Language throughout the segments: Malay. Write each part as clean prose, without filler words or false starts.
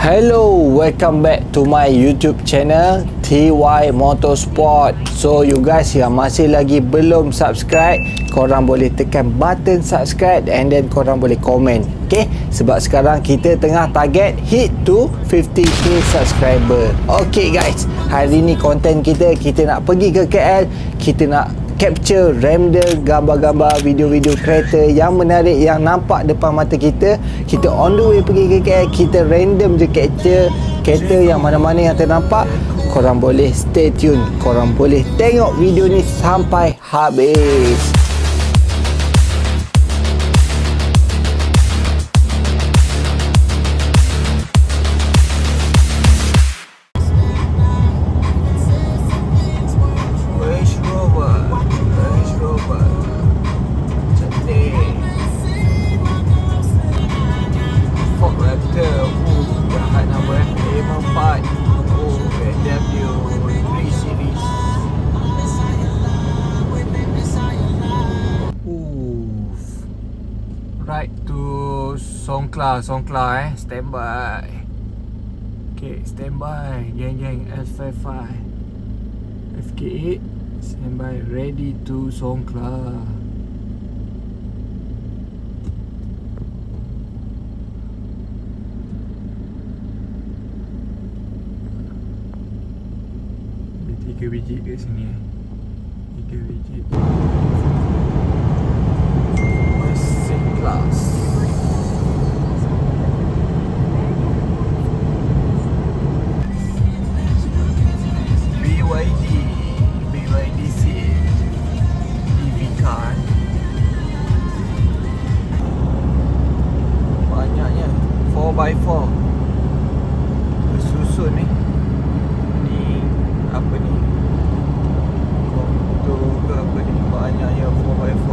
Hello, welcome back to my YouTube channel TY Motorsport. So you guys yang masih lagi belum subscribe, korang boleh tekan button subscribe and then korang boleh komen. Okay, sebab sekarang kita tengah target hit to 50k subscriber. Okay guys, hari ni konten kita nak pergi ke KL. Kita nak capture render gambar-gambar, video-video kereta yang menarik yang nampak depan mata kita. Kita on the way pergi ke KL, kita random je capture kereta yang mana-mana yang ternampak. Korang boleh stay tune, korang boleh tengok video ni sampai habis. Right to Songkla standby. Okay, standby geng S55 FK8 standby, ready to Songkla. Ada 3 biji kat sini 3 biji. BYD seat EV car. Banyaknya 4x4 bersusun ni. Ni apa ni, kontur ke apa ni, banyaknya 4x4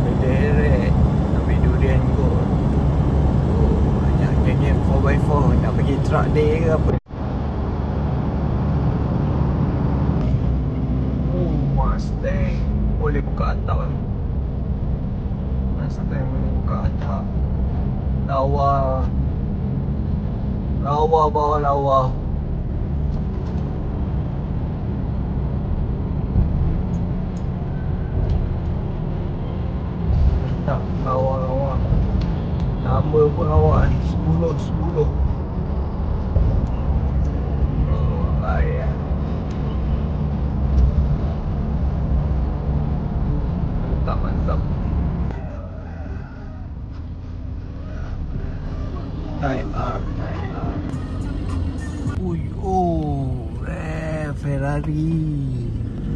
berderet. Ambil durian kot. Oh, banyak geng 4x4 nak pergi truck day ke apa. Mustang boleh buka atap kan? Mustang boleh buka atap. Lawa bawah lawa. Tak, lawa. Nama pun lawa ni, 10. Oh, ayah. Mantap. Type R. Ui, Ferrari.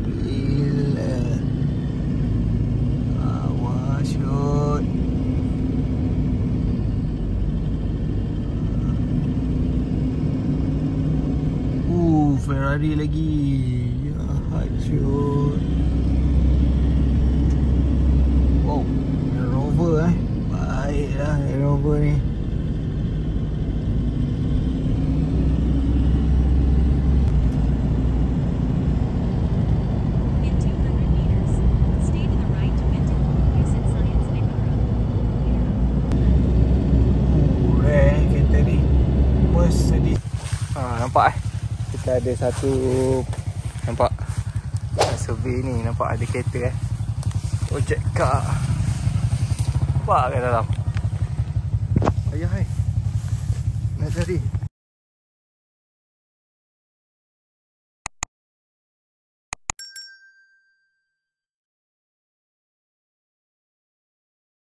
Gila. Awas shot. Ferrari lagi. Jahat shot. Wow, Land Rover baiklah Land Rover ni. Kereta ni Mercedes. Nampak kita ada satu, nampak survey ni, nampak ada kereta project car. Nampak kat dalam. Ayah nak cari.